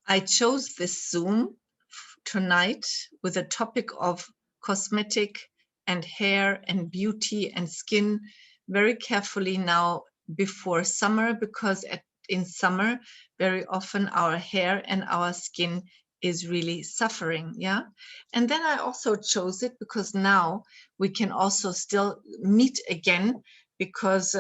I chose this Zoom tonight with a topic of cosmetic and hair and beauty and skin very carefully now before summer, because in summer very often our hair and our skin is really suffering. Yeah. And then I also chose it because now we can also still meet again, because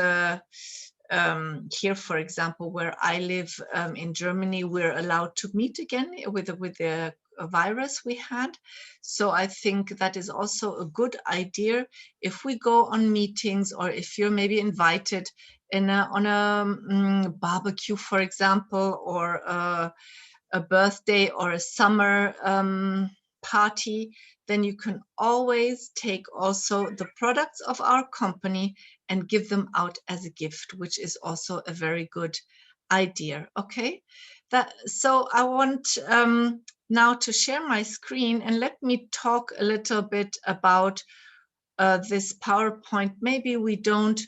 here, for example, where I live in Germany, we're allowed to meet again with the virus we had. So I think that is also a good idea if we go on meetings, or if you're maybe invited on a barbecue, for example, or a birthday or a summer party, then you can always take also the products of our company and give them out as a gift, which is also a very good idea. Okay, so I want now to share my screen, and let me talk a little bit about this PowerPoint. Maybe we don't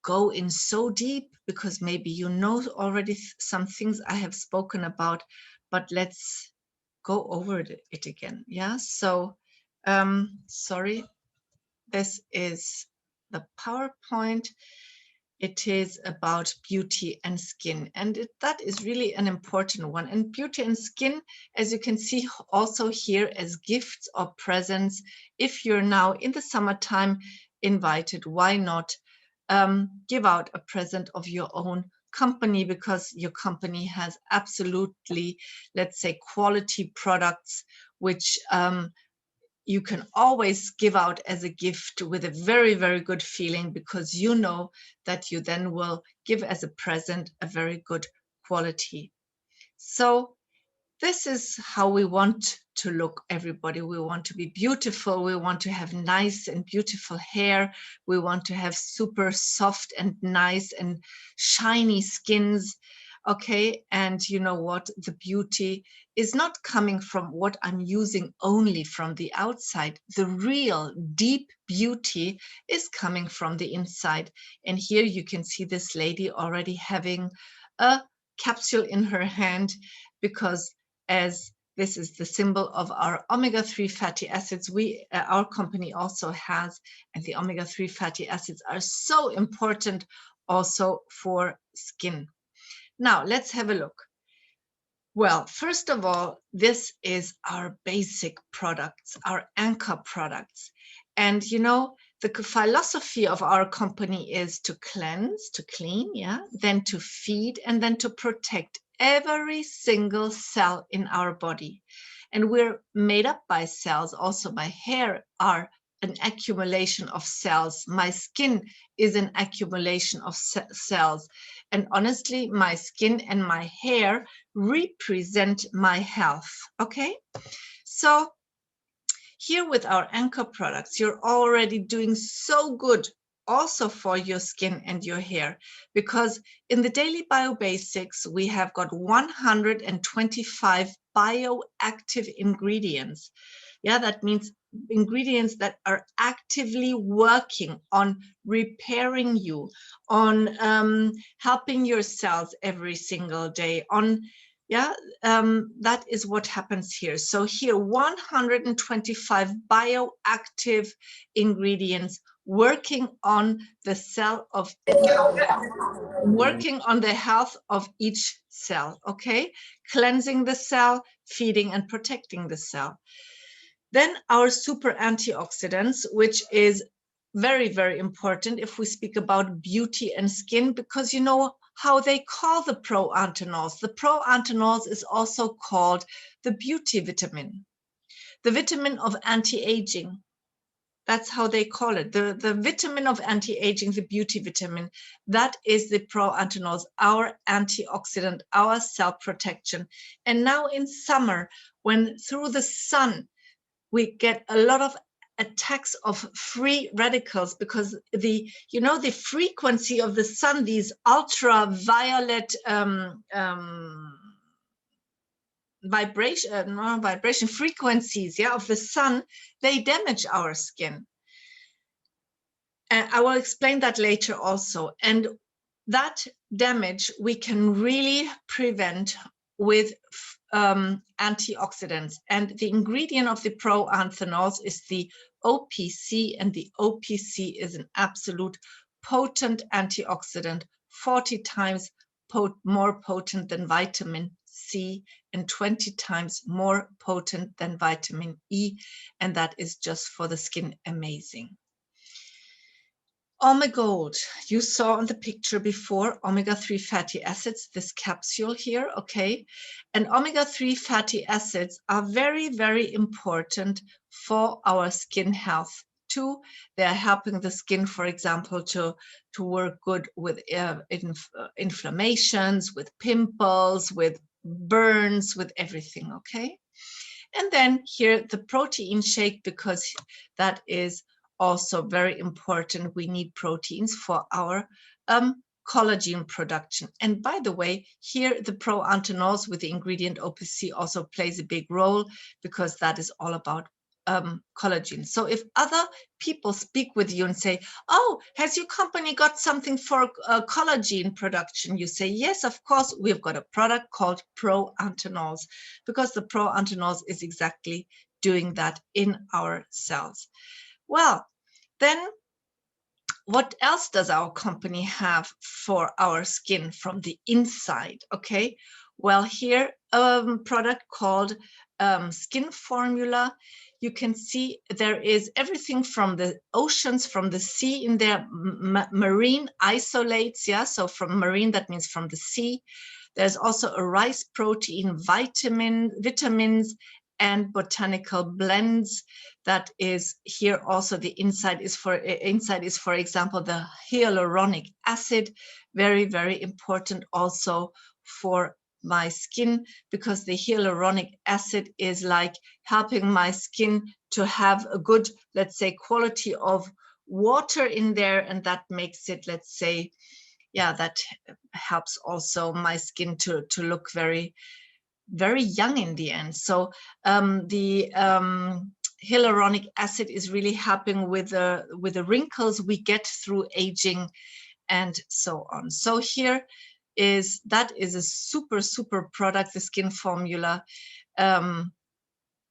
go in so deep, because maybe you know already some things I have spoken about, but let's go over it again. Yeah, so sorry, this is the PowerPoint. It is about beauty and skin, and that is really an important one. And beauty and skin, as you can see also here, as gifts or presents. If you're now in the summertime invited, why not give out a present of your own company, because your company has absolutely, let's say, quality products, which you can always give out as a gift with a very, very good feeling, because you know that you then will give as a present a very good quality. So this is how we want to look, everybody. We want to be beautiful. We want to have nice and beautiful hair. We want to have super soft and nice and shiny skins. Okay, and you know what? The beauty is not coming from what I'm using only from the outside. The real deep beauty is coming from the inside. And here you can see this lady already having a capsule in her hand, because as this is the symbol of our omega-3 fatty acids our company also has, and the omega-3 fatty acids are so important also for skin. Now let's have a look. Well, first of all, this is our basic products, our anchor products. And you know, the philosophy of our company is to cleanse, to clean, yeah, then to feed, and then to protect every single cell in our body. And we're made up by cells. Also, my hair are an accumulation of cells. My skin is an accumulation of cells. And honestly, my skin and my hair represent my health. Okay, so here with our anchor products, you're already doing so good also for your skin and your hair, because in the daily biobasics we have got 125 bioactive ingredients. Yeah, that means ingredients that are actively working on repairing you, on helping your cells every single day, on that is what happens here. So here 125 bioactive ingredients working on the cell of working on the health of each cell. Okay, cleansing the cell, feeding and protecting the cell. Then our super antioxidants, which is very, very important if we speak about beauty and skin, because you know how they call the proanthenols. The proanthenols is also called the beauty vitamin, the vitamin of anti-aging. That's how they call it. The vitamin of anti-aging, the beauty vitamin, that is the proanthenols, our antioxidant, our cell protection. And now in summer, when through the sun, we get a lot of attacks of free radicals, because the frequency of the sun, these ultraviolet vibration frequencies, of the sun, they damage our skin. And I will explain that later also. And that damage we can really prevent with antioxidants. And the ingredient of the proanthanols is the OPC, and the OPC is an absolute potent antioxidant, 40 times more potent than vitamin C and 20 times more potent than vitamin E. And that is just for the skin amazing. Omegold, you saw on the picture before, omega-3 fatty acids, this capsule here, okay? And omega-3 fatty acids are very, very important for our skin health too. They are helping the skin, for example, to work good with inflammations, with pimples, with burns, with everything, okay? And then here the protein shake, because that is also very important. We need proteins for our collagen production. And by the way, here the proanthanols with the ingredient OPC also plays a big role, because that is all about collagen. So if other people speak with you and say, oh, has your company got something for collagen production? You say, yes, of course, we've got a product called proanthanols, because the proanthanols is exactly doing that in our cells. Well, then what else does our company have for our skin from the inside? Okay, well, here a product called Skin Formula. You can see there is everything from the oceans, from the sea in there, marine isolates, yeah, so from marine, that means from the sea. There's also a rice protein, vitamins, and botanical blends. That is here also the inside is for example the hyaluronic acid, very, very important also for my skin, because the hyaluronic acid is like helping my skin to have a good, let's say, quality of water in there, and that makes it, let's say, yeah, that helps also my skin to look very, very young in the end. So the hyaluronic acid is really helping with the wrinkles we get through aging and so on. So here is, that is a super, super product, the Skin Formula.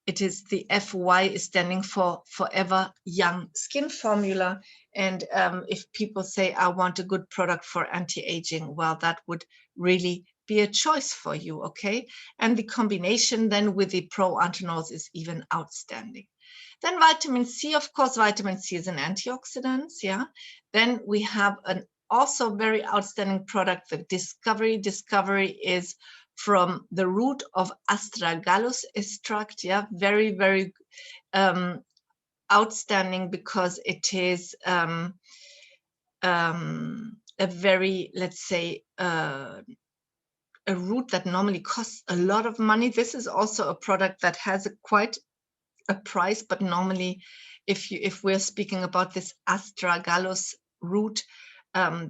It is the FY is standing for Forever Young Skin Formula. And if people say, I want a good product for anti-aging, well, that would really be a choice for you, okay? And the combination then with the proanthanols is even outstanding. Then vitamin C, of course, vitamin C is an antioxidant, yeah. Then we have an also very outstanding product, the Discovery. Discovery is from the root of astragalus extract, yeah, very, very outstanding, because it is a very, let's say, a root that normally costs a lot of money. This is also a product that has quite a price, but normally if we're speaking about this astragalus root,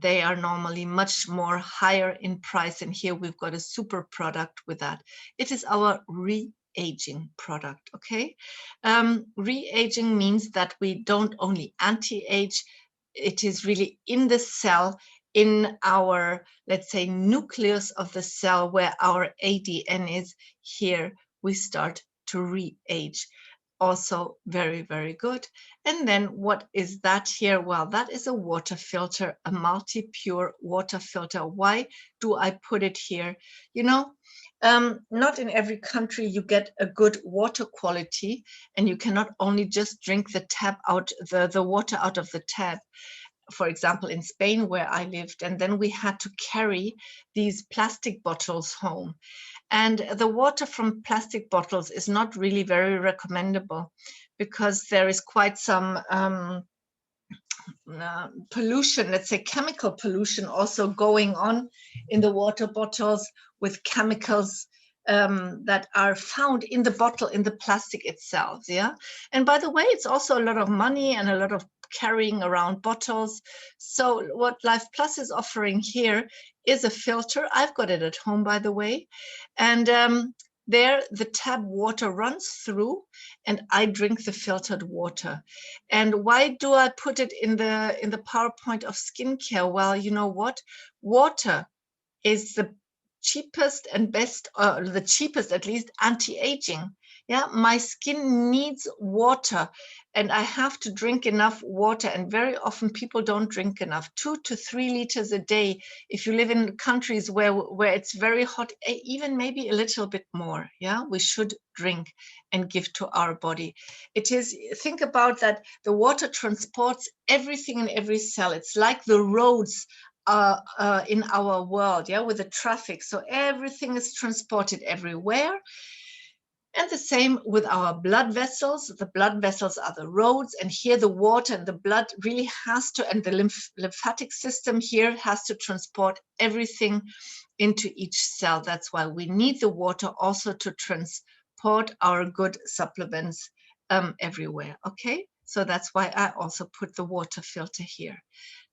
they are normally much more higher in price, and here we've got a super product with that. It is our re-aging product, okay? Re-aging means that we don't only anti-age, it is really in the cell, in our, let's say, nucleus of the cell where our ADN is. Here we start to re-age. Also very, very good. And then what is that here? Well, that is a water filter, a multi-pure water filter. Why do I put it here? You know, not in every country you get a good water quality, and you cannot only just drink the tap out, the water out of the tap. For example, in Spain where I lived, and then we had to carry these plastic bottles home. And the water from plastic bottles is not really very recommendable, because there is quite some pollution, let's say chemical pollution, also going on in the water bottles, with chemicals that are found in the bottle, in the plastic itself, yeah. And by the way, it's also a lot of money and a lot of carrying around bottles. So what Life Plus is offering here is a filter. I've got it at home, by the way, and there the tap water runs through, and I drink the filtered water. And why do I put it in the PowerPoint of skincare? Well, you know what? Water is the cheapest and best, the cheapest at least, anti-aging. Yeah, my skin needs water, and I have to drink enough water. And very often people don't drink enough, 2 to 3 liters a day. If you live in countries where it's very hot, even maybe a little bit more. Yeah, we should drink and give to our body. It is, think about that, the water transports everything in every cell. It's like the roads in our world, yeah, with the traffic. So everything is transported everywhere. And the same with our blood vessels. The blood vessels are the roads, and here the water and the blood really has to, and the lymphatic system here has to transport everything into each cell. That's why we need the water also to transport our good supplements everywhere. Okay, so that's why I also put the water filter here.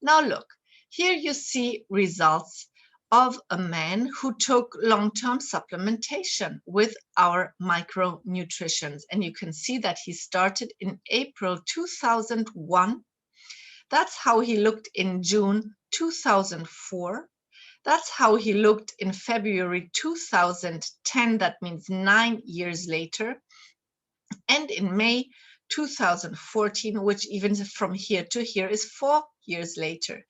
Now look, here you see results of a man who took long-term supplementation with our micronutritions. And you can see that he started in April 2001. That's how he looked in June 2004. That's how he looked in February 2010. That means 9 years later. And in May 2014, which even from here to here is 4 years later.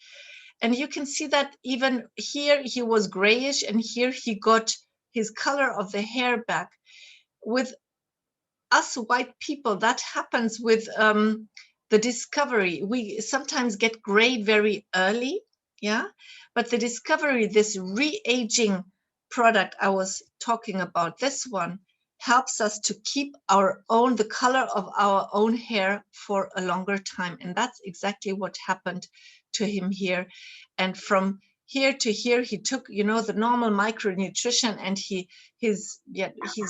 And you can see that even here he was grayish, and here he got his color of the hair back. With us white people, that happens with the discovery. We sometimes get gray very early, yeah? But the discovery, this re-aging product I was talking about, this one, helps us to keep our own, the color of our own hair for a longer time. And that's exactly what happened to him here. And from here to here, he took, you know, the normal micronutrition, and he's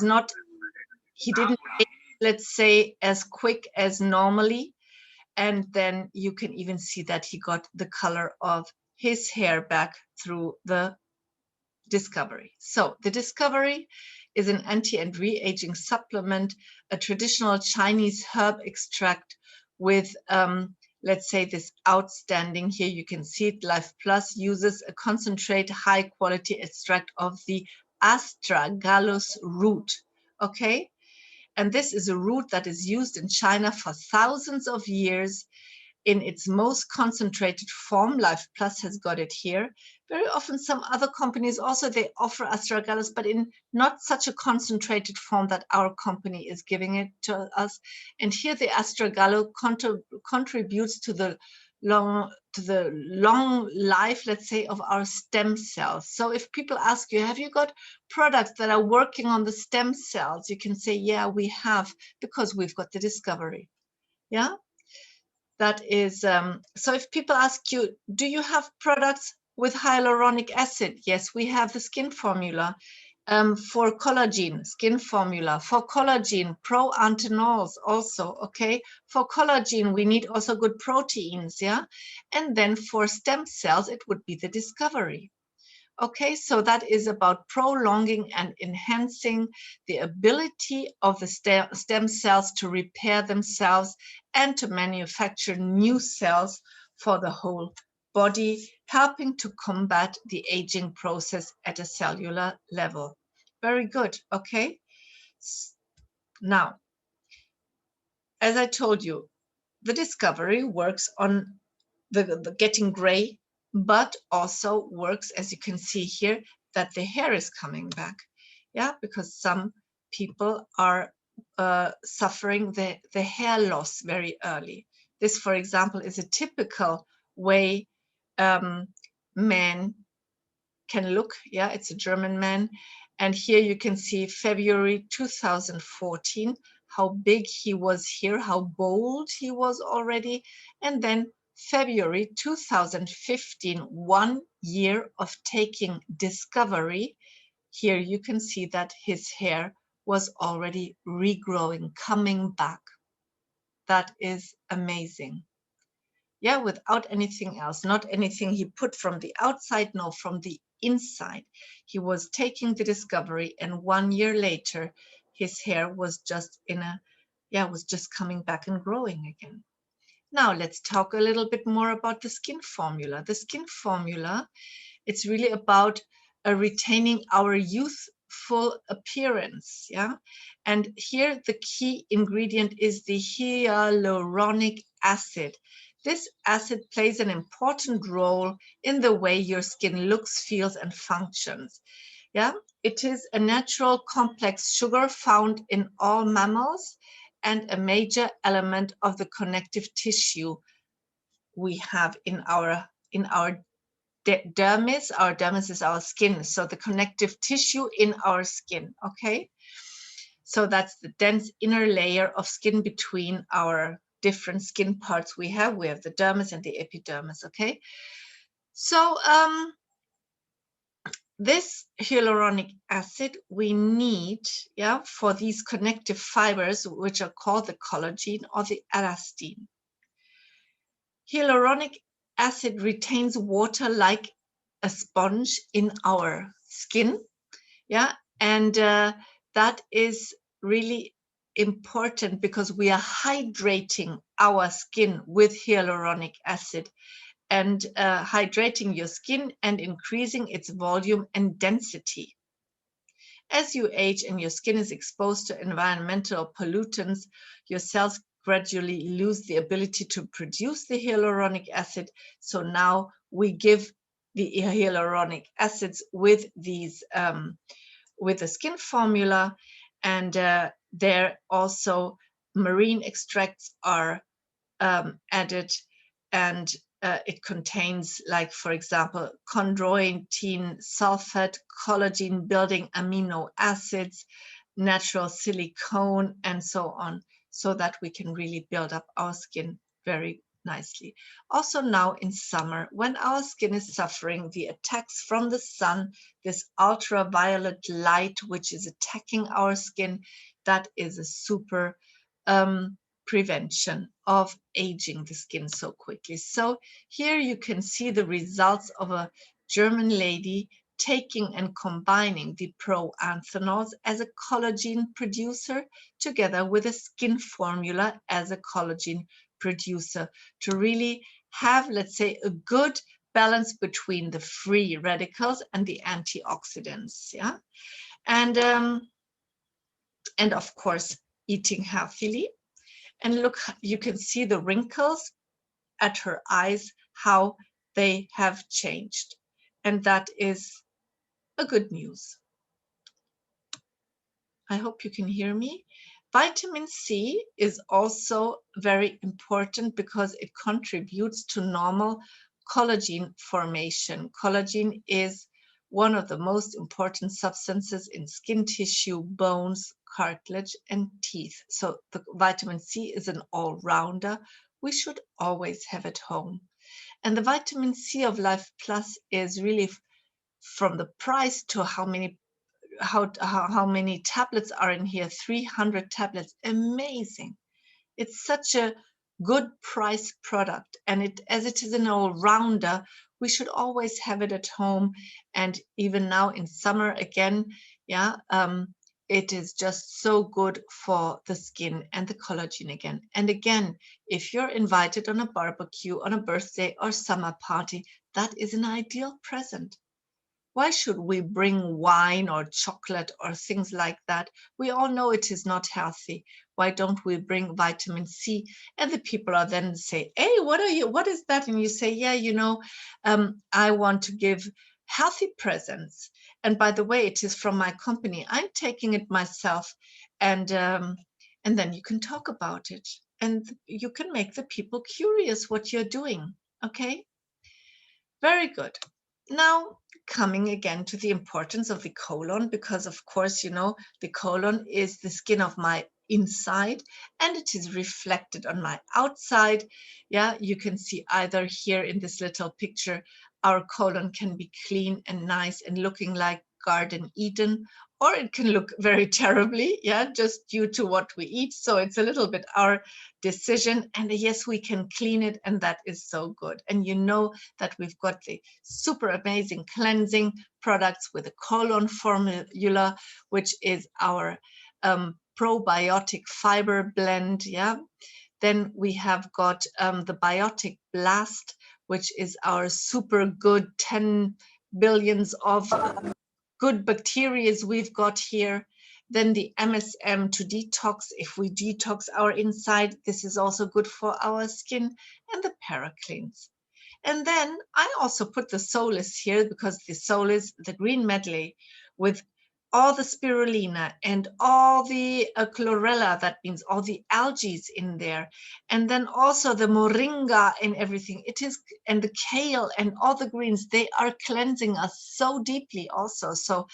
not, he didn't, let's say, as quick as normally. And then you can even see that he got the color of his hair back through the discovery. So the discovery is an anti and re-aging supplement, a traditional Chinese herb extract with, let's say, this outstanding, here you can see it, Life Plus uses a concentrate high quality extract of the astragalus root. Okay. And this is a root that is used in China for thousands of years in its most concentrated form. Life Plus has got it here. Very often some other companies also, they offer astragalus, but in not such a concentrated form that our company is giving it to us. And here the astragalus contributes to the long life, let's say, of our stem cells. So if people ask you, have you got products that are working on the stem cells? You can say, yeah, we have, because we've got the discovery. Yeah. That is, so if people ask you, do you have products with hyaluronic acid? Yes, we have the skin formula. For collagen, skin formula. For collagen, pro-anthenols also, okay? For collagen, we need also good proteins, yeah? And then for stem cells, it would be the discovery. Okay, so that is about prolonging and enhancing the ability of the stem cells to repair themselves and to manufacture new cells for the whole body, helping to combat the aging process at a cellular level. Very good, okay? Now, as I told you, the discovery works on the getting gray, but also works, as you can see here, that the hair is coming back. Yeah, because some people are suffering the hair loss very early. This, for example, is a typical way men can look. Yeah, it's a German man. And here you can see February 2014, how big he was here, how bold he was already. And then February 2015, 1 year of taking discovery. Here you can see that his hair was already regrowing, coming back. That is amazing. Yeah, without anything else, not anything he put from the outside, no, from the inside. He was taking the discovery, and 1 year later, his hair was just was just coming back and growing again. Now let's talk a little bit more about the skin formula. The skin formula, it's really about retaining our youthful appearance. Yeah. And here the key ingredient is the hyaluronic acid. This acid plays an important role in the way your skin looks, feels, and functions. Yeah. It is a natural complex sugar found in all mammals and a major element of the connective tissue we have in our dermis. Our dermis is our skin, so the connective tissue in our skin. Okay, so that's the dense inner layer of skin between our different skin parts we have. We have the dermis and the epidermis. Okay, so this hyaluronic acid we need, yeah, for these connective fibers, which are called the collagen or the elastin. Hyaluronic acid retains water like a sponge in our skin. Yeah, and that is really important because we are hydrating our skin with hyaluronic acid, and hydrating your skin and increasing its volume and density. As you age and your skin is exposed to environmental pollutants, your cells gradually lose the ability to produce the hyaluronic acid. So now we give the hyaluronic acids with these with the skin formula, and there also marine extracts are added, and it contains, like, for example, chondroitin sulfate, collagen building amino acids, natural silicone, and so on, so that we can really build up our skin very nicely. Also now in summer, when our skin is suffering the attacks from the sun, this ultraviolet light which is attacking our skin, that is a super prevention of aging the skin so quickly. So here you can see the results of a German lady taking and combining the proanthanols as a collagen producer together with a skin formula as a collagen producer to really have, let's say, a good balance between the free radicals and the antioxidants. Yeah, and of course eating healthily. And look, you can see the wrinkles at her eyes, how they have changed. And that is a good news. I hope you can hear me. Vitamin C is also very important because it contributes to normal collagen formation. Collagen is one of the most important substances in skin tissue, bones, cartilage, and teeth. So the vitamin C is an all-rounder. We should always have at home. And the vitamin C of Life Plus is really, from the price to how many tablets are in here, 300 tablets, amazing. It's such a good price product, and as it is an all-rounder, we should always have it at home. And even now in summer again, yeah, it is just so good for the skin and the collagen again. And again, if you're invited on a barbecue, on a birthday or summer party, that is an ideal present. Why should we bring wine or chocolate or things like that? We all know it is not healthy. Why don't we bring vitamin C? And the people are then say, hey, what is that? And you say, yeah, I want to give healthy presents. And by the way, it is from my company. I'm taking it myself. And then you can talk about it. And you can make the people curious what you're doing. Okay? Very good. Now, coming again to the importance of the colon, because of course, the colon is the skin of my inside and it is reflected on my outside. Yeah, you can see either here in this little picture, our colon can be clean and nice and looking like Garden Eden, or it can look very terribly, yeah, just due to what we eat. So it's a little bit our decision. And yes, we can clean it, and that is so good. And you know that we've got the super amazing cleansing products with a colon formula, which is our probiotic fiber blend, yeah. Then we have got the Biotic Blast, which is our super good 10 billions of good bacteria we've got here. Then the MSM to detox. If we detox our inside, this is also good for our skin. And the Paracleanse. And then I also put the Solis here because the Solis, the green medley with all the spirulina and all the chlorella, that means all the algae in there. And then also the moringa and everything. It is, and the kale and all the greens, they are cleansing us so deeply also. So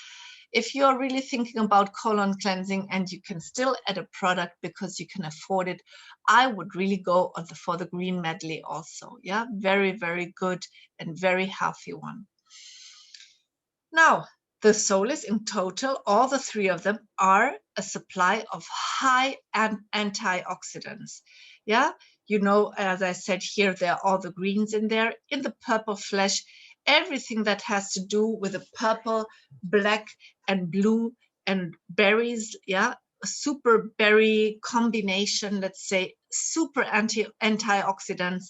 if you're really thinking about colon cleansing and you can still add a product because you can afford it, I would really go for the green medley also. Yeah, very, very good and very healthy one. Now, the Solis in total, all the three of them are a supply of high antioxidants. Yeah, you know, as I said here, there are all the greens in there. In the purple flesh, everything that has to do with the purple, black, and blue and berries, yeah, a super berry combination, let's say, super antioxidants.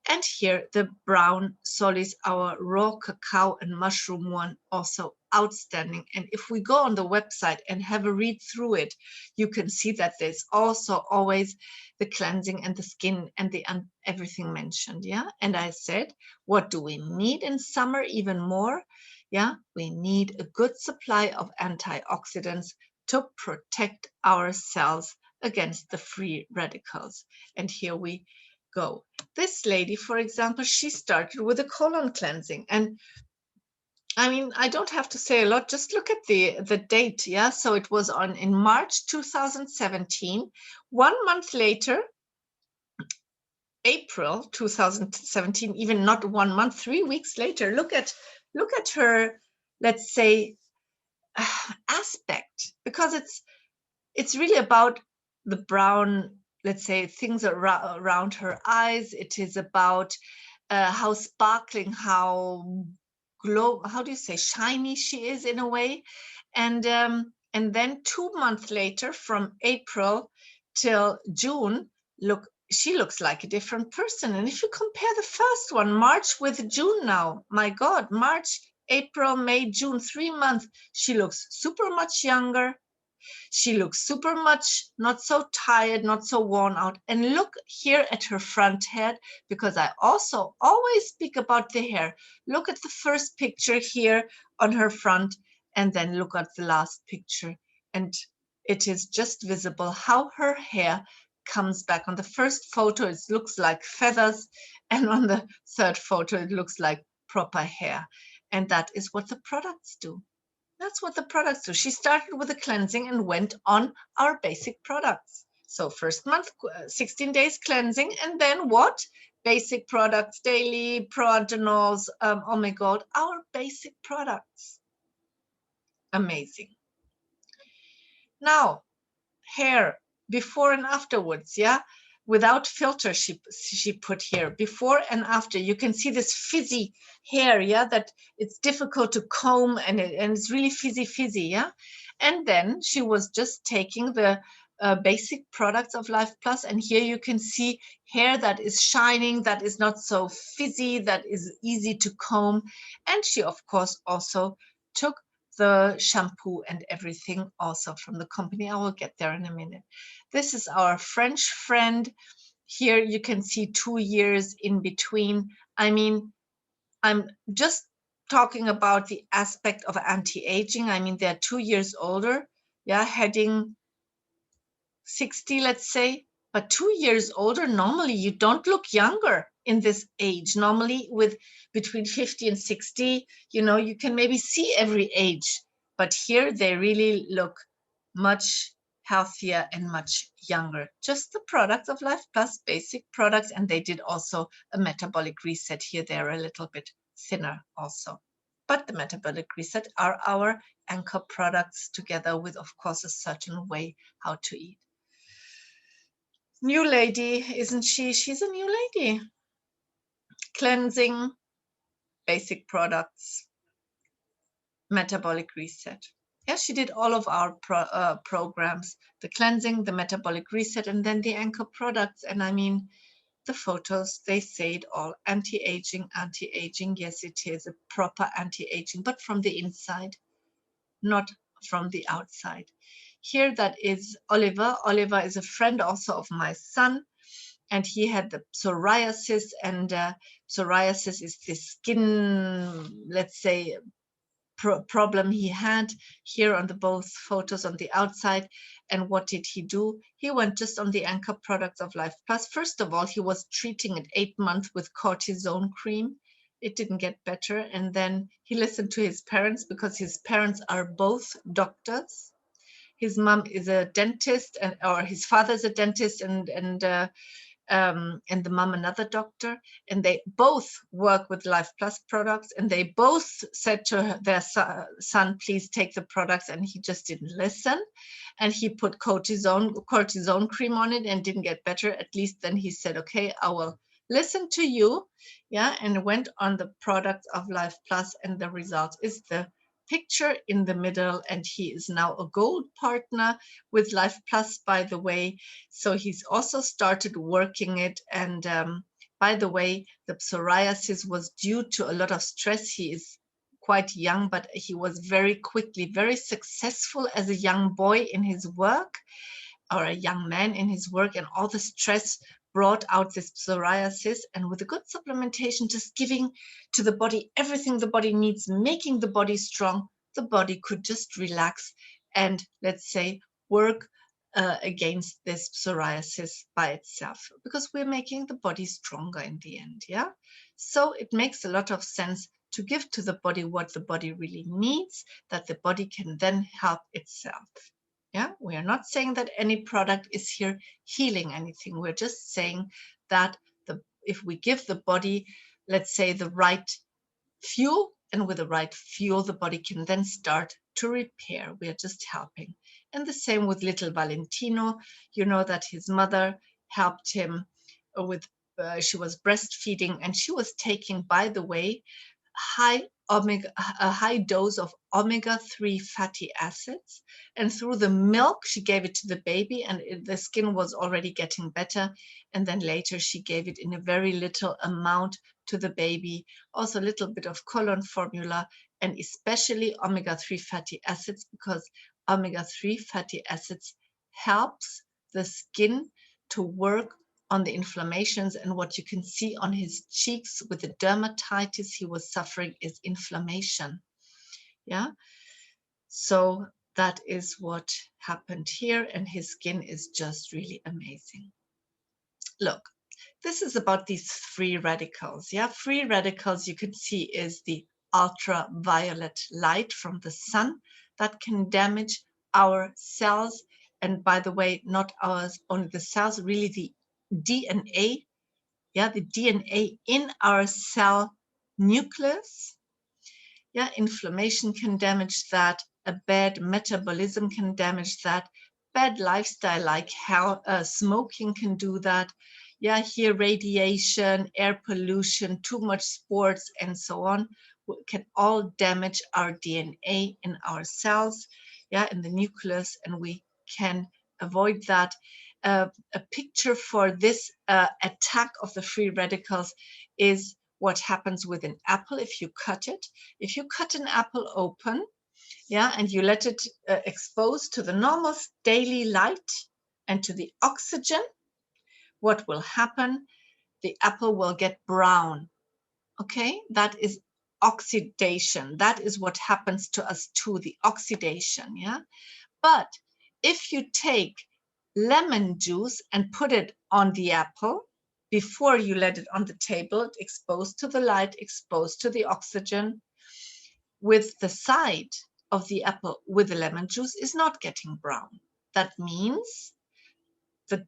And here the brown Solis, our raw cacao and mushroom one, also outstanding. And if we go on the website and have a read through it, you can see that there's also always the cleansing and the skin and the everything mentioned. Yeah. And I said, what do we need in summer even more? Yeah, we need a good supply of antioxidants to protect our cells against the free radicals. And here we go. This lady, for example, she started with a colon cleansing. And I mean, I don't have to say a lot, just look at the date. Yeah, so it was in March 2017. 1 month later, April 2017, even not 1 month, 3 weeks later, look at her, let's say, aspect, because it's really about the brown, let's say, things around her eyes. It is about how sparkling, how how do you say, shiny she is in a way. And then 2 months later, from April till June, look, she looks like a different person. And if you compare the first one, March with June now, my God, March, April, May, June, 3 months, she looks super much younger. She looks super much not so tired, not so worn out. And look here at her front head, because I also always speak about the hair. Look at the first picture here on her front, and then look at the last picture. And it is just visible how her hair comes back. On the first photo, it looks like feathers, and on the third photo, it looks like proper hair. And that is what the products do. That's what the products do. She started with a cleansing and went on our basic products. So first month, 16 days cleansing, and then what? Basic products, daily, proadenols, oh my God, our basic products. Amazing. Now, hair, before and afterwards, yeah? Without filter, she put here, before and after. You can see this fizzy hair, yeah, that it's difficult to comb, and it's really fizzy, yeah. And then she was just taking the basic products of Life Plus, and here you can see hair that is shining, that is not so fizzy, that is easy to comb. And she, of course, also took the shampoo and everything also from the company. I will get there in a minute. This is our French friend. Here you can see 2 years in between. I mean, I'm just talking about the aspect of anti-aging. I mean, they're 2 years older, yeah, heading 60, let's say, but 2 years older. Normally, you don't look younger in this age. Normally, with between 50 and 60, you know, you can maybe see every age. But here, they really look much healthier and much younger. Just the products of Life Plus, basic products, and they did also a metabolic reset here. They're a little bit thinner also. But the metabolic reset are our anchor products together with, of course, a certain way how to eat. New lady, isn't she? She's a new lady. Cleansing, basic products, metabolic reset. Yeah, she did all of our programs, the cleansing, the metabolic reset, and then the anchor products. And I mean, the photos, they say it all. Anti-aging, anti-aging. Yes, it is a proper anti-aging, but from the inside, not from the outside. Here, that is Oliver. Oliver is a friend also of my son, and he had the psoriasis, and psoriasis is the skin, let's say, problem he had here on the both photos on the outside. And what did he do? He went just on the anchor products of Life Plus. First of all, he was treating it 8 months with cortisone cream. It didn't get better. And then he listened to his parents, because his parents are both doctors. His mom is a dentist, or his father is a dentist, and the mom another doctor, and they both work with Life Plus products, and they both said to their son, please take the products, and he just didn't listen, and he put cortisone cream on it and didn't get better. At least then he said, okay, I will listen to you, yeah, and went on the products of Life Plus, and the result is the picture in the middle, and he is now a gold partner with Life Plus, by the way. So he's also started working it. And by the way, the psoriasis was due to a lot of stress. He is quite young, but he was very quickly very successful as a young boy in his work, or a young man in his work, and all the stress brought out this psoriasis. And with a good supplementation, just giving to the body everything the body needs, making the body strong, the body could just relax and, let's say, work against this psoriasis by itself, because we're making the body stronger in the end. Yeah, so it makes a lot of sense to give to the body what the body really needs, that the body can then help itself. Yeah, we are not saying that any product is here healing anything. We're just saying that if we give the body, let's say, the right fuel, and with the right fuel, the body can then start to repair. We are just helping. And the same with little Valentino. You know that his mother helped him with, she was breastfeeding, and she was taking, by the way, a high dose of omega-3 fatty acids, and through the milk she gave it to the baby, and the skin was already getting better. And then later she gave it in a very little amount to the baby, also a little bit of colon formula, and especially omega-3 fatty acids, because omega-3 fatty acids helps the skin to work on the inflammations. And what you can see on his cheeks with the dermatitis he was suffering is inflammation. Yeah, so that is what happened here, and his skin is just really amazing. Look, this is about these free radicals. Yeah, free radicals, you can see, is the ultraviolet light from the sun that can damage our cells. And by the way, not ours, only the cells, really the DNA. Yeah, the DNA in our cell nucleus. Yeah, inflammation can damage that. A bad metabolism can damage that. Bad lifestyle like smoking can do that. Yeah, here radiation, air pollution, too much sports, and so on can all damage our DNA in our cells, yeah, in the nucleus, and we can avoid that. A picture for this attack of the free radicals is what happens with an apple if you cut it. If you cut an apple open, yeah, and you let it expose to the normal daily light and to the oxygen, what will happen? The apple will get brown. Okay, that is oxidation. That is what happens to us too, the oxidation. Yeah, but if you take lemon juice and put it on the apple before you let it on the table, exposed to the light, exposed to the oxygen, with the side of the apple with the lemon juice is not getting brown. That means that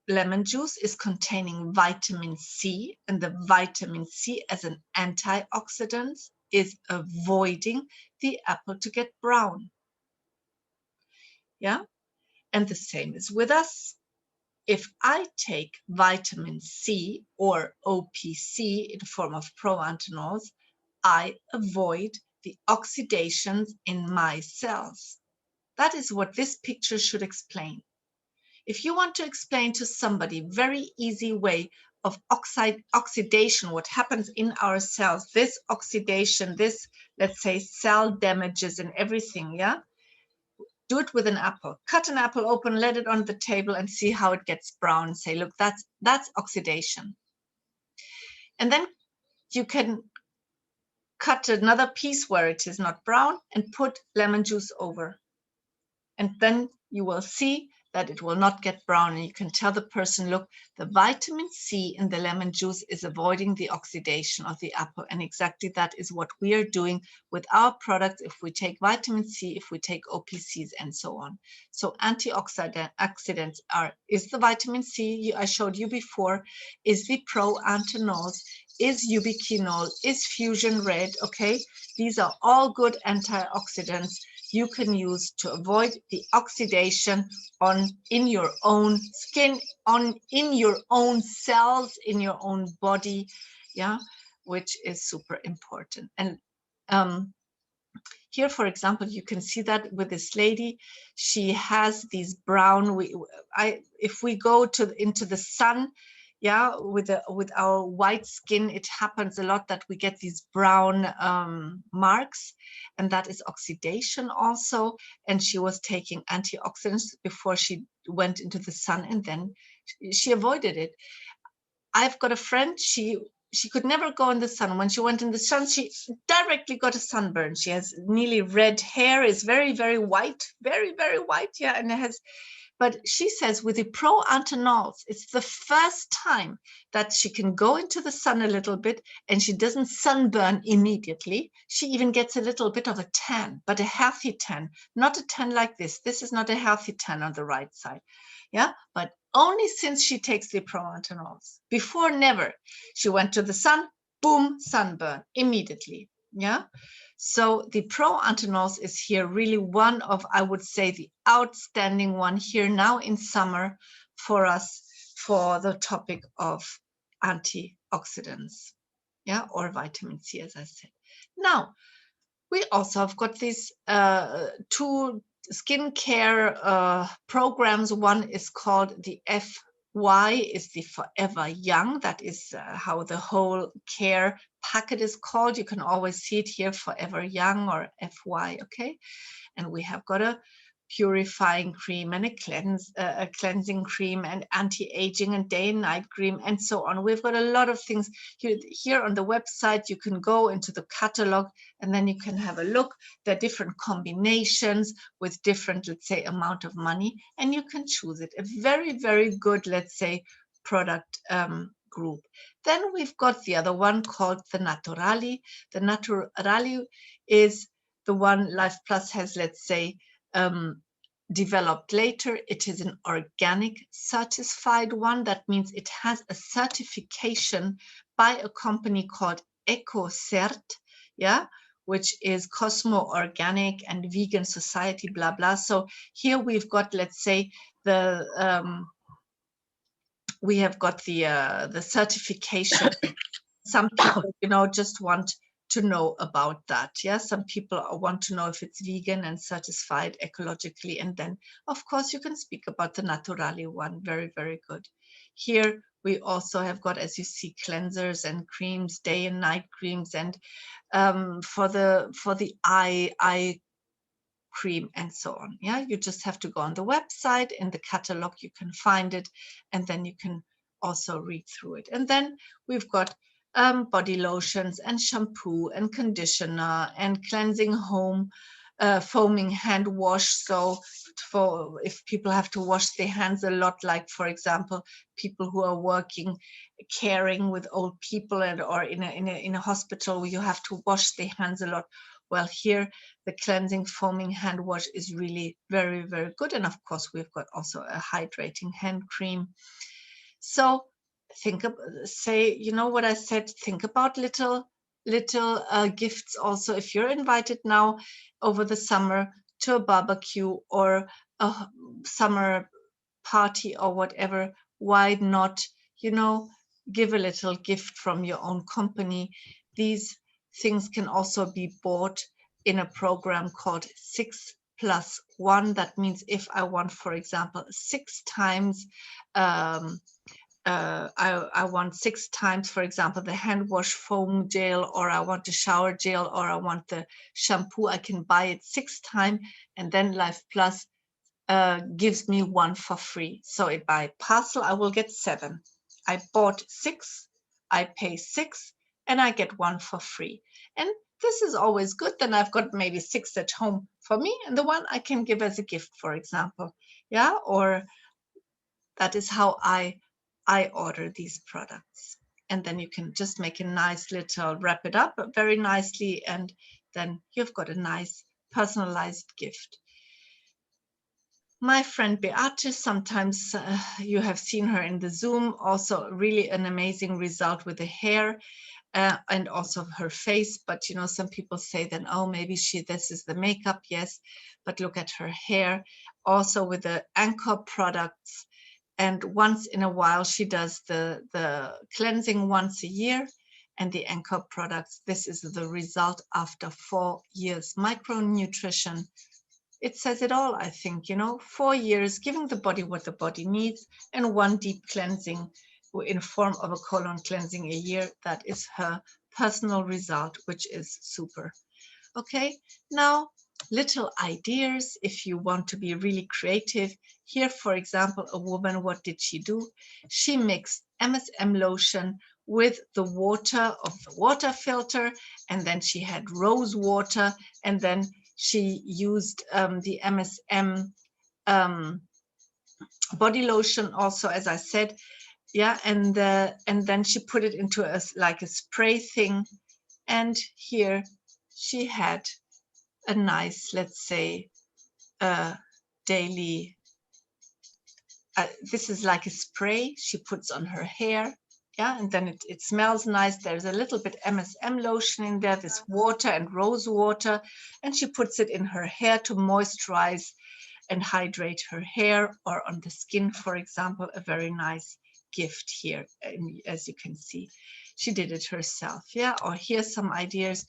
lemon juice is containing vitamin C, and the vitamin C as an antioxidant is avoiding the apple to get brown. Yeah, and the same is with us. If I take vitamin C or OPC in the form of proantanols, I avoid the oxidations in my cells. That is what this picture should explain. If you want to explain to somebody very easy way of oxidation, what happens in our cells, this oxidation, this, let's say, cell damages and everything, yeah? Do it with an apple. Cut an apple open, let it on the table and see how it gets brown. Say, look, that's oxidation. And then you can cut another piece where it is not brown and put lemon juice over. And then you will see that it will not get brown. And you can tell the person, look, the vitamin C in the lemon juice is avoiding the oxidation of the apple. And exactly that is what we are doing with our products if we take vitamin C, if we take OPCs and so on. So antioxidants is the vitamin C I showed you before, is the proantanols, is ubiquinol, is fusion red, okay? These are all good antioxidants you can use to avoid the oxidation in your own skin, in your own cells, in your own body, yeah, which is super important. And here, for example, you can see that with this lady, she has these brown. If we go into the sun, yeah, with our white skin, it happens a lot that we get these brown marks, and that is oxidation also. And she was taking antioxidants before she went into the sun, and then she avoided it. I've got a friend, she could never go in the sun. When she went in the sun, she directly got a sunburn. She has nearly red hair, is very, very white, very, very white, yeah, and it has. But she says with the proantanols, it's the first time that she can go into the sun a little bit and she doesn't sunburn immediately. She even gets a little bit of a tan, but a healthy tan, not a tan like this. This is not a healthy tan on the right side. Yeah, but only since she takes the proantanols. Before, never. She went to the sun, boom, sunburn immediately. Yeah. So the proantanols is here really one of, I would say, the outstanding one here now in summer for us for the topic of antioxidants, yeah, or vitamin C, as I said. Now, we also have got these two skincare programs. One is called the FY, is the Forever Young. That is how the whole care packet is called. You can always see it here, Forever Young or FY, okay? And we have got a purifying cream and a cleansing cream and anti-aging and day and night cream and so on. We've got a lot of things here on the website. You can go into the catalog and then you can have a look. There are different combinations with different, let's say, amount of money, and you can choose it. A very, very good, let's say, product group. Then we've got the other one called the Naturali. The Naturali is the one Life Plus has, let's say, developed later. It is an organic certified one. That means it has a certification by a company called EcoCert, yeah, which is Cosmo Organic and Vegan Society, blah, blah. So here we've got, let's say, we have got the certification. Some people, just want to know about that. Yeah, some people want to know if it's vegan and certified ecologically. And then, of course, you can speak about the Naturali one. Very, very good. Here we also have got, as you see, cleansers and creams, day and night creams, and for the eye cream and so on. Yeah, you just have to go on the website. In the catalog you can find it, and then you can also read through it. And then we've got body lotions and shampoo and conditioner and cleansing home foaming hand wash. So for if people have to wash their hands a lot, like for example people who are working caring with old people or in a hospital where you have to wash their hands a lot, well, here the cleansing foaming hand wash is really very, very good. And of course we've got also a hydrating hand cream. So think of, say, what I said, think about little little gifts also. If you're invited now over the summer to a barbecue or a summer party or whatever, why not, you know, give a little gift from your own company? These things can also be bought in a program called 6+1. That means if I want, for example, 6 times, I want 6 times, for example, the hand wash foam gel, or I want the shower gel, or I want the shampoo, I can buy it 6 times, and then Life Plus gives me 1 for free. So by parcel, I will get 7. I bought 6, I pay 6, and I get 1 for free. And this is always good. Then I've got maybe 6 at home for me, and the one I can give as a gift, for example. Yeah, or that is how I order these products. And then you can just make a nice little, wrap it up very nicely, and then you've got a nice personalized gift. My friend Beate, sometimes you have seen her in the Zoom, also really an amazing result with the hair and also her face. But, you know, some people say then, oh, maybe this is the makeup. Yes, but look at her hair. Also with the Anchor products. And once in a while, she does the cleansing once a year. And the Anchor products, this is the result after 4 years. Micronutrition, it says it all, I think, you know, 4 years giving the body what the body needs, and 1 deep cleansing in form of a colon cleansing a year. That is her personal result, which is super. Okay, now little ideas if you want to be really creative. Here, for example, a woman, what did she do? She mixed MSM lotion with the water of the water filter, and then she had rose water, and then she used the MSM body lotion also, as I said. Yeah, and then she put it into like a spray thing, and here she had a nice, let's say, daily, this is like a spray she puts on her hair. Yeah, and then it smells nice. There's a little bit MSM lotion in there, this water and rose water, and she puts it in her hair to moisturize and hydrate her hair, or on the skin, for example. A very nice gift here, as you can see. She did it herself. Yeah, or here's some ideas.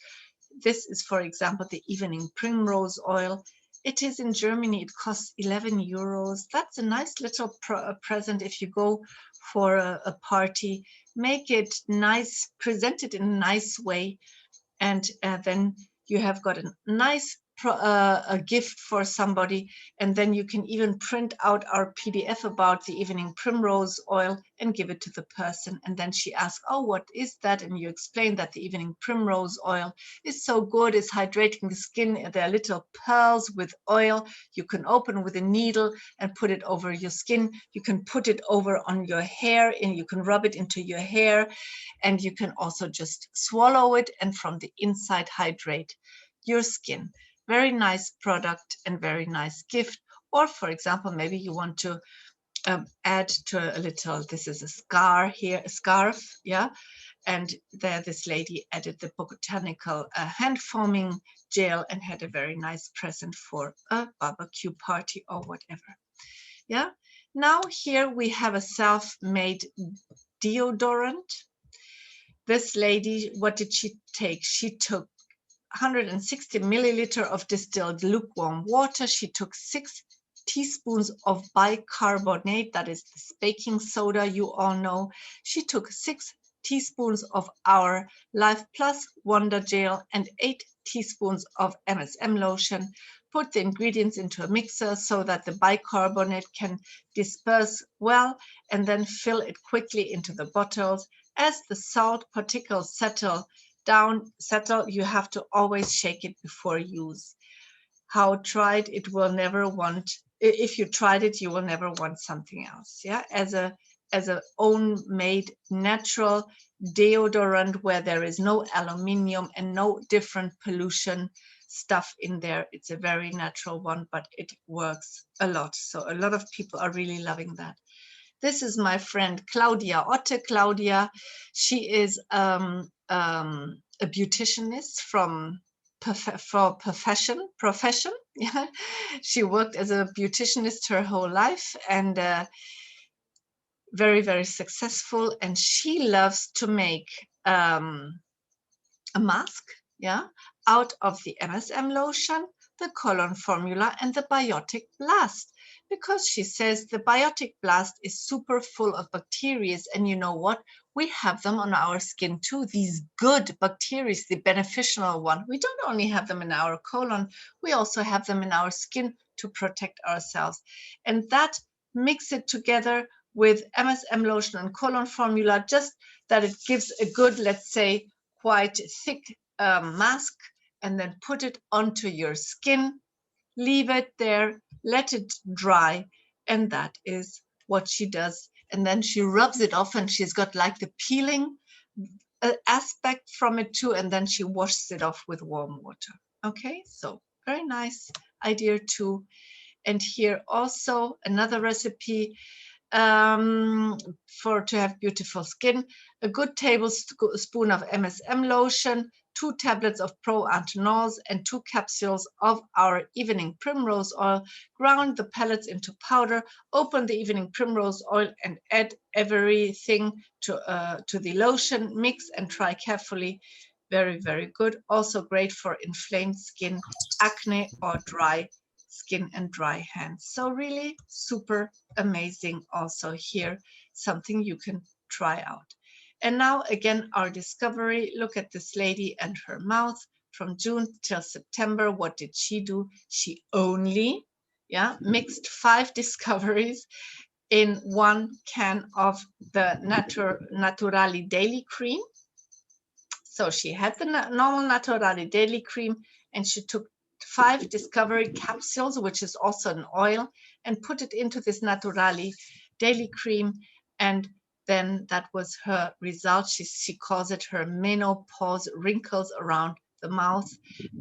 This is, for example, the evening primrose oil. It is in Germany. It costs 11 euros. That's a nice little present if you go for a party. Make it nice, present it in a nice way, and then you have got a nice a gift for somebody. And then you can even print out our PDF about the evening primrose oil and give it to the person. And then she asks, oh, what is that? And you explain that the evening primrose oil is so good, it's hydrating the skin. There are little pearls with oil you can open with a needle and put it over your skin. You can put it over on your hair, and you can rub it into your hair, and you can also just swallow it and from the inside hydrate your skin. Very nice product and very nice gift. Or, for example, maybe you want to add to a little, this is a scarf here, a scarf, yeah, and there this lady added the botanical hand foaming gel and had a very nice present for a barbecue party or whatever. Yeah, now here we have a self-made deodorant. This lady, what did she take? She took 160 milliliter of distilled lukewarm water. She took 6 teaspoons of bicarbonate, that is this baking soda you all know. She took 6 teaspoons of our Life Plus Wonder Gel and 8 teaspoons of MSM lotion. Put the ingredients into a mixer so that the bicarbonate can disperse well, and then fill it quickly into the bottles. As the salt particles settle, you have to always shake it before use. How tried, it will never want, if you tried it, you will never want something else. Yeah, as a own made natural deodorant where there is no aluminium and no different pollution stuff in there. It's a very natural one, but it works a lot. So a lot of people are really loving that. This is my friend Claudia Otte. Claudia, she is a beauticianist for profession. Yeah, she worked as a beauticianist her whole life, and very, very successful. And she loves to make a mask, yeah, out of the MSM lotion, the colon formula, and the biotic blast, because she says the biotic blast is super full of bacteria. And you know what? We have them on our skin too. These good bacteria, the beneficial one. We don't only have them in our colon, we also have them in our skin to protect ourselves. And that, mix it together with MSM lotion and colon formula, just that it gives a good, let's say, quite thick mask, and then put it onto your skin, leave it there, let it dry, and that is what she does. And then she rubs it off, and she's got like the peeling aspect from it too, and then she washes it off with warm water. Okay, so very nice idea too. And here also another recipe for to have beautiful skin: a good tablespoon of MSM lotion, 2 tablets of pro-antinols, and 2 capsules of our evening primrose oil. Ground the pellets into powder. Open the evening primrose oil and add everything to the lotion. Mix and try carefully. Very, very good. Also great for inflamed skin, acne, or dry skin and dry hands. So really super amazing also here, something you can try out. And now again, our discovery. Look at this lady and her mouth from June till September. What did she do? She only, yeah, mixed 5 discoveries in 1 can of the Naturali Daily Cream. So she had the normal Naturali Daily Cream, and she took 5 Discovery capsules, which is also an oil, and put it into this Naturali Daily Cream. And then that was her result. She calls it her menopause wrinkles around the mouth.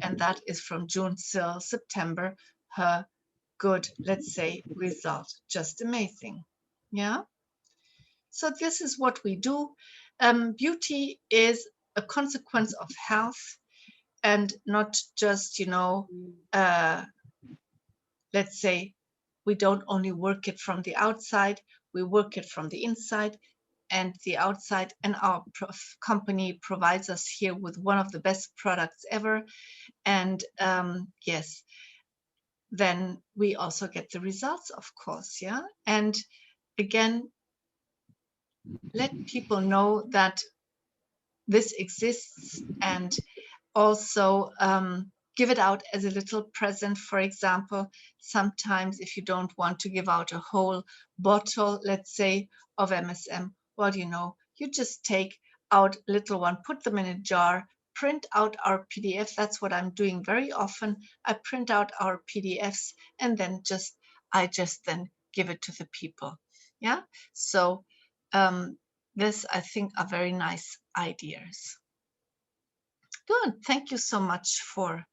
And that is from June till September, her good, let's say, result. Just amazing. Yeah. So this is what we do. Beauty is a consequence of health, and not just, let's say, we don't only work it from the outside, we work it from the inside and the outside. And our company provides us here with one of the best products ever. And yes, then we also get the results, of course. Yeah. And again, let people know that this exists, and also give it out as a little present. For example, sometimes if you don't want to give out a whole bottle, let's say, of MSM, well, you just take out a little one, put them in a jar, print out our PDF. That's what I'm doing very often. I print out our PDFs, and then I just then give it to the people. Yeah. So this, I think, are very nice ideas. Good. Thank you so much for